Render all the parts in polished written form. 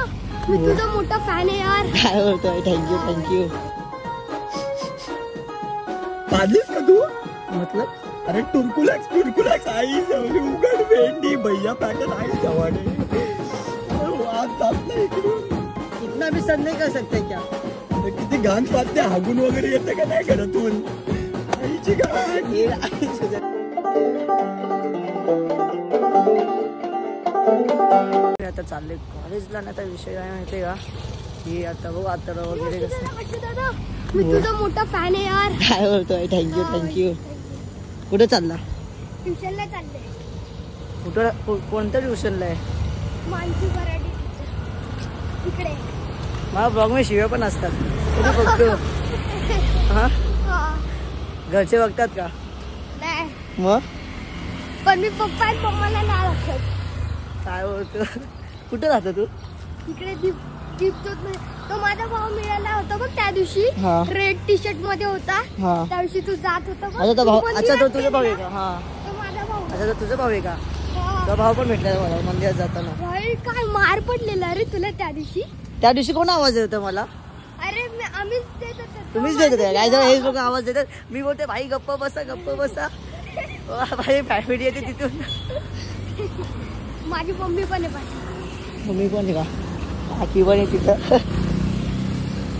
दादा, मी तुझा मोठा फॅन आहे यार. काय बोलतोय? थँक्यू. पाहिलीस का तू? मतलब अरे टुरकुलॅक्स आई उघड भेंडी भैया पॅकेट आई जवाने इतना भी सर नहीं कर सकते क्या? किती घाण पाहते, हागून वगैरे येते का नाही घरातून? आईची आता चालले कॉलेजला. ना आता विषय काय माहितीये का की आता बघ आता वगैरे दादा, मी तुझा मोठा फॅन आहे यार. काय बोलतोय? थँक्यू. कुठे चालला? ट्युशनला चालले. कुठं? कोणत्या ट्युशनला आहे? मानसी कराटे इकडे. मला ब्लॉग मध्ये शिव्या पण असतात. कुठे बघतो? हा, घरचे बघतात का? नाही मग पण मी पप्पा आणि मम्माला नाही बघत. काय बोलतो? कुठे राहतो तू? इकडे दीपचौक. तो माझा भाऊ मिळाला होता बघ त्या दिवशी. रेड टी शर्ट मध्ये होता त्या दिवशी तू जात होता बघ. अच्छा तो तुझा भाऊ आहे का? हा, तो माझा भाऊ. अच्छा तो तुझा भाऊ आहे का? तो भाऊ पण भेटला मला मंदिरात जाताना. भाई काय मार पडलेला रे तुला त्या दिवशी. त्या दिवशी कोण आवाज देत होता मला? अरे आम्हीच देत होतो. तुम्हीच देत होते काय? जर हे लोक आवाज देतात मी बोलते भाई गप्प बसा. भाई फॅमिली येते तिथून. माझी मम्मी पण आहे. मम्मी पण आहे का? काकी पण आहे तिथं.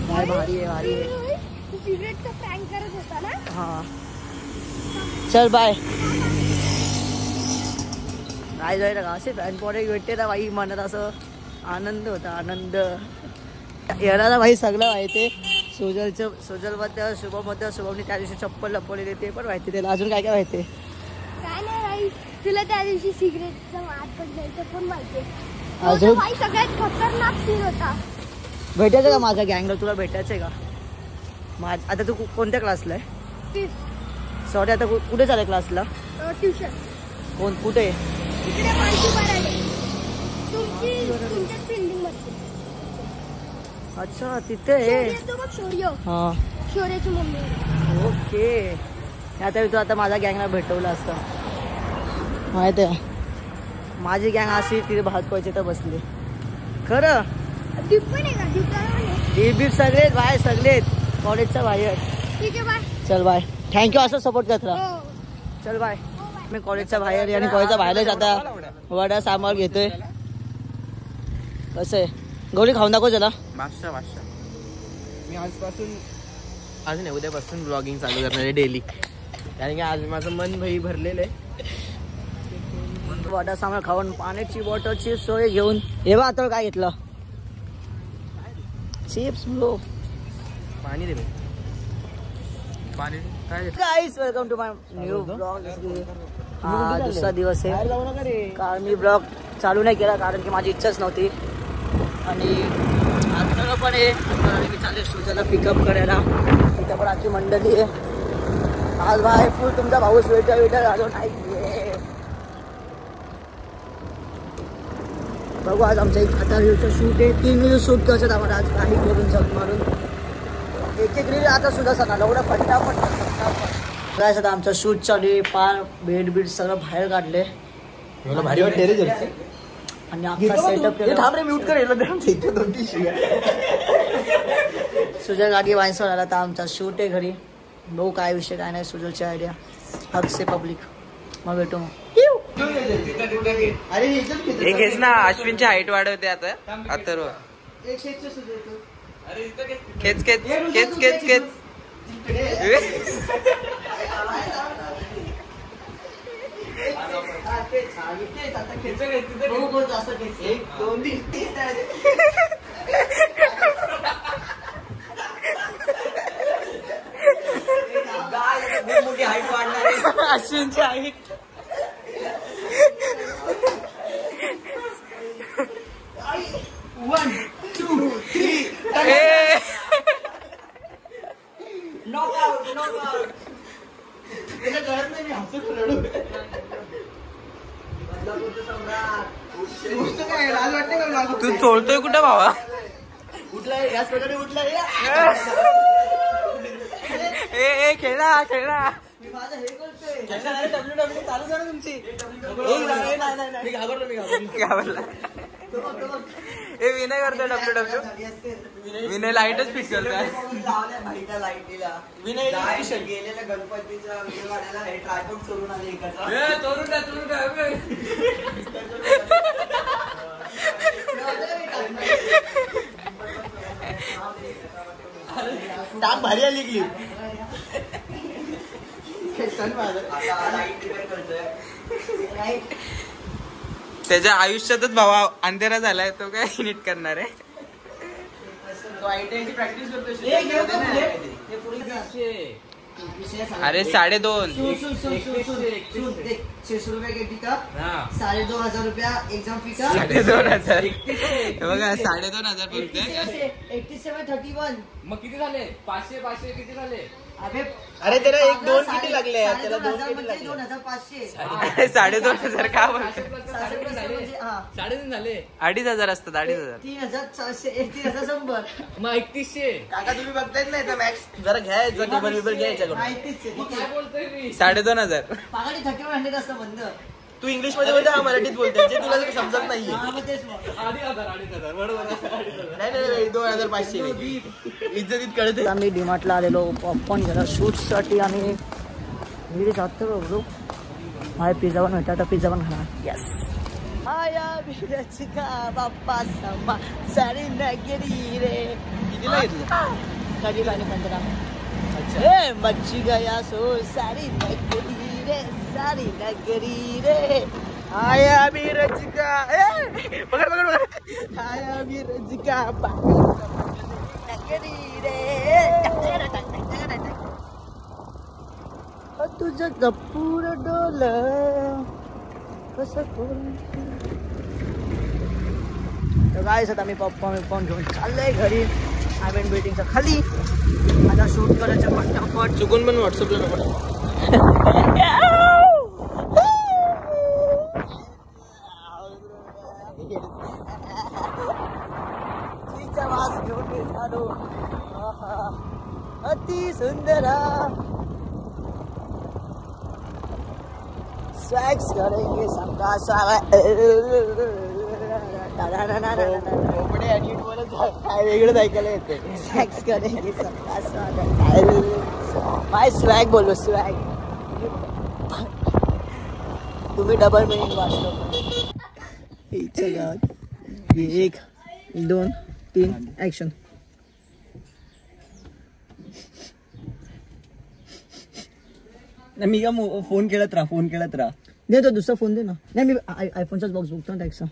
काय भारी आहे. सिगरेटचा प्रँक करत होता ना. हा चल बाय. काय जायला का असे फॅन पॉडे भेटते ना बाई, मनात असं आनंद होता. आनंद येणारा भाई सगळं माहिती. सोजल बद्दल, शुभम बद्दल. शुभमने त्या दिवशी चप्पल लपवलेली ते पण माहिती. त्याला अजून काय माहिती? काय नाही भाई, तुला त्या दिवशी सिगरेटचा वाद पण जायचं पण माहिती. अजून भाई सगळ्यात खतरनाक सीन होता. भेटायचं का माझ्या गँगला? तुला भेटायचंय का? आता तू कोणत्या क्लासला आहे? सॉरी आता कुठे चालय क्लासला? ट्युशन. कुठे? इकडे मानसी कराटे. तुमच्या बिल्डिंग मध्ये. अच्छा तिथे शौर्याची मम्मी. ओके. आता तू आता माझ्या गँगला भेटवलं असतं माहिती आहे. माझी गँग अशी तिथे भातपायची तर बसली. खरं दीप पण आहे का? दीप सगळेच बाहेर, सगळेच कॉलेजच्या बाहेर. ठीक आहे बाय. चल बाय. थँक्यू. असं सपोर्ट करत राहा. चल बाय. मी कॉलेजच्या बाहेर आणि कॉलेजच्या बाहेरच आता वडा सांबार घेतोय. कसं आहे? गौरी खाऊन दाखव चला. बादशाह मी आजपासून अजून उद्यापासून ब्लॉगिंग चालू करणार आहे डेली. कारण की आज माझं मन भाई भरलेलं आहे. वडा सांबार खाऊन पाण्याची बॉटलची सोय घेऊन हे बा. आता काय घेतलं? Chips bro. पाणी दे पाणी. काय guys welcome to my new blog. हा दुसरा दिवस आहे. कारण मी ब्लॉग चालू नाही केला कारण की माझी इच्छाच नव्हती. आणि आता पण आहे मी चालेल सुजाला पिकअप करायला. तिथं पण आखी मंडळी आहे. आज बाय फुल तुमचा भाऊ स्वेटर घालून नाही. बघू आज आमचं एक आता रीलचं शूट आहे. 3 रील शूट करतात आम्हाला आज. काही करून जग मारून एक रील आता सुद्धा सांगा एवढा फटाफट. काय आता आमचं शूट चालू आहे. पार बेड सगळं बाहेर काढले. भारी वाटते रे जर्सी. आणि अख्खा सेटअप केला. थांब रे म्यूट करेल. सुजल गाडी वाईन्सवर आला तर आमचा शूट आहे घरी. बघू काय विषय काय नाही. सुजलची आयडिया हक से पब्लिक. मग भेटू. एक घेच ना. अश्विनची हाईट वाढवते आता. अथर्व खेच खेच खेच खेच खेच. मोठी हाईट वाढणार अश्विनची height. One, two, three. Knockout. तू चोळतोय कुठं भावा? उठलाय याच प्रकारे उठलाय. ए खेळा. मी माझं हे करतोय. WWE चालू करा तुमची. नाही घाबरला. हे विनय करतो डब्ल्यू विनय लाईटच फिट करतोय. विनय गेलेल्या गणपतीचा ट्रायपॉड चोरून आले टाक भारी आली क्लिप. त्याच्या आयुष्यातच भावा अंधेरा झालाय तो काय नीट करणार आहे. प्रॅक्टिस करतो. अरे 2.5 ₹2,500 रुपया एग्जाम फी का 2,500 बघा 2,500 बोलते. 8731 मग किती झाले 500 किती झाले. अरे त्याला 1-2 किती लागले. त्याला 2,500 2,500 का बोलतो. 3.5 झाले 2,500 असतात 2,500 3,400 3,100 मग 3,100. काका तुम्ही बघतायच नाही तर मॅक्स जरा घ्यायचं टेबल विबल घ्यायचं. काय बोलतोय मी 2,500 पागाडी 3100 असतं बंद. तू इंग्लिश मध्ये बोलता मराठीत बोलते जे तुला समजत नाहीये. 2,500 बरोबर. नाही 2,500 इज्जतीत कळते. आम्ही डीमार्टला आलेलो पॉपकॉर्न घ्यायला शूट साठी आणि घरी जातो बघू. माझ्या पिझ्झा पण होता तर पिझ्झा पण खाणार. येस आया बिराची का बाप्पा सांबा सारी नगरी रे. कितीला घेतलं कधी पाणी 15. मच्छी गया सो सारी नगरी रे सारी नगरी रे. आया बिरचिका पकड पकड पकड. आया बिराची का नगरी रे. तुझं गप्पूर डोल कसं तर काय आता मी पॉपकॉर्न घेऊन चाललंय घरी. आय बिल्डिंगच्या खाली आता शूट करायचं फटाफट. चुकून पण व्हॉट्सअपला नको. तिचा वास घेऊन मी झालो अति सुंदरा. स्वॅक्स करेंगे सबका स्वागत. काय वेगळंच ऐकायला येते. स्वॅक्स करेंगे सबका स्वागत. माय स्वॅग बोलो स्वॅग. तुम्ही डबल मिनिंग वाटतो. 1 2 3 ऍक्शन. मी का फोन खेळत राहा दे तो दुसरा फोन दे ना. नाही मी आयफोनचाच बॉक्स बघतो ना टॅक्सचा.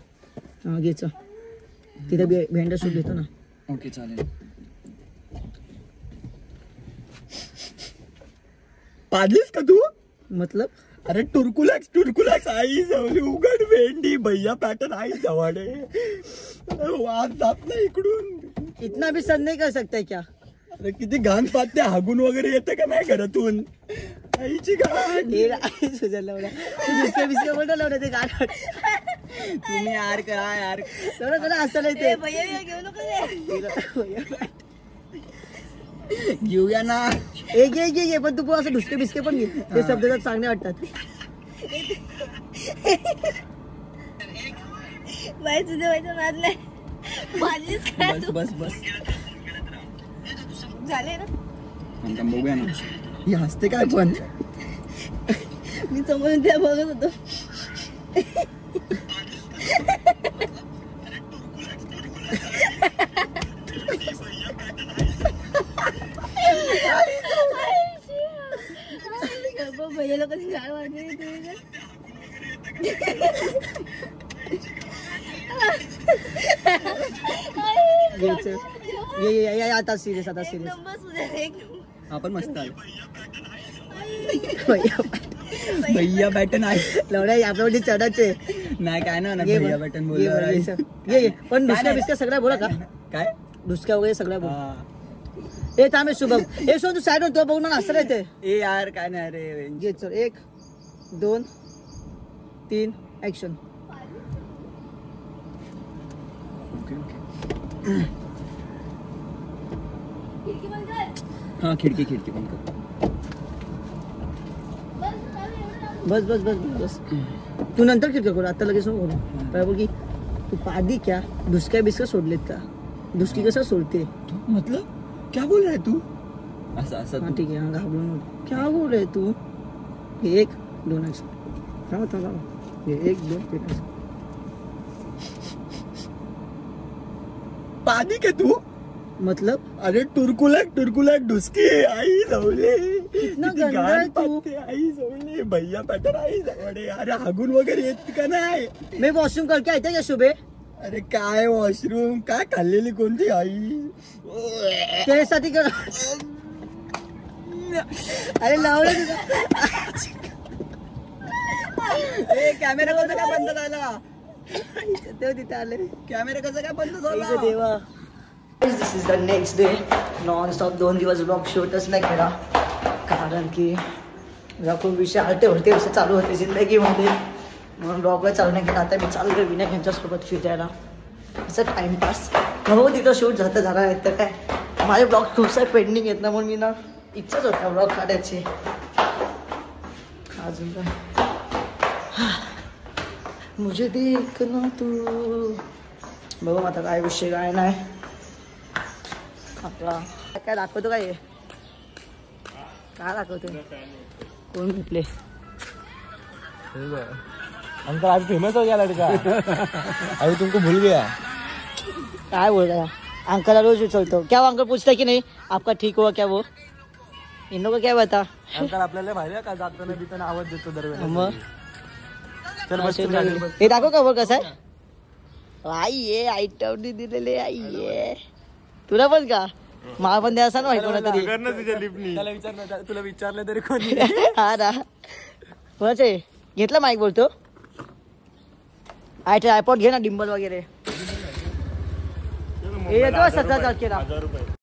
हां घ्यायचा तिथे भेंडा शूट देतो ना. ओके चालेल. पाडलीस का तू मतलब अरे टुरकुलॅक्स आई जवळ उघड भेंडी भैया पॅटर्न आई जवळे वाद जात नाही इकडून. इतना भी सर नहीं कर सकते क्या. अरे किती घाण पाहते हागून वगैरे येतं का नाही घरातून. आईची घाण दुसऱ्या बिस्के बोलतो लावलं ते गाणं. तुम्ही यार करा यार करा असं नाही ते घेऊया ना. घे पण तू असं दुसरे बिस्के पण घे. ते शब्द चांगले वाटतात. बस झाले ना. बघूया ना. ही हसते काय पण. मी समोरून त्या बघत होतो. भैयाला कधी गाय वाटली आता सिरियस आपण मस्त भैया बॅटन आहे लवड्या आपल्यावरती चढाचे नाही काय ना भैया बॅटन बोल. पण दुसऱ्या बिस्क्या सगळ्या बोला का काय दुसऱ्या वगैरे सगळ्या बोल. हे थांबे शुभम हे सोड तू साईड तो बघून ना असं राहते. ए यार काय नाही रे. घे चल 1 2 3 ऍक्शन. हा खिडकी बंद कर. बस तू नंतर खिडकी करू आता लगेच नको काय बघी तू पादी क्या दुसक्या बिस्का सोडलेत का? दुसकी कसं सोडते? मतलब क्या बोल रहा है तू? असं असं हाँ ठीक आहे, हाँ घाबरू नको. क्या बोल रहे तू? 1 2 असं थांबा. 1 2 3 असं. पादी क्या तू? मतलब अरे टुरकुलॅक डुसकी आई जवळे कितना गंदा आहे तू. आई जवळे भैया पटर आई जवळे. अरे हागून वगैरे येत का नाही? मी वॉशरूम करके आयते का शुभे? अरे काय वॉशरूम काय खाल्लेली कोणती आई? त्यासाठी कर. अरे लावलं तुझा. कॅमेरा कसं काय बंद झाला? तेव्हा तिथे आले. कॅमेरा कसं काय बंद आई झाला? गं देवा. This is the next day. Non stop 2 दिवस ब्लॉग शूटच नाही केला कारण की खूप विषय आलते होते विषय चालू होते जिंदगीमध्ये म्हणून ब्लॉगला चालू नाही केला. आता मी चालू विनायक यांच्यासोबत फिरायला असं टाइमपास. हो तिथं शूट झालं आहे तर काय माझे ब्लॉग खूप सारे पेंडिंग आहेत ना म्हणून मी ना इच्छाच होता ब्लॉग काढायची. अजून काय मुझे देखना तू बघू आता काय विषय काय नाही. आपला काय दाखवतो काय दाखवतो कोण भेटले? अंकल आज फेमस हो गया लड़का. अभी तुमको भूल गया. काय बोल रहा अंकल रोज उचलतो. क्या वो अंकल पूछता कि नहीं आपका ठीक हुआ क्या? वो इन लोगों को क्या बता. अंकल आपल्याला माहिती का जाताना बिताना आवाज देतो दरवेळेला. मग चल बस तू गाडीवर बस. हे दाखव का वर कसं आहे. आई ये आयटम दिलेले आई ये तुला पण का? मला पण द्या असं ना कोणातरी. त्याला विचार तुला विचारलं तरी कोणी. हा ना कोणाचं आहे? घेतला माईक बोलतो. आयपॉड घे ना डिंबल वगैरे. हे येतो 17 तारखेला.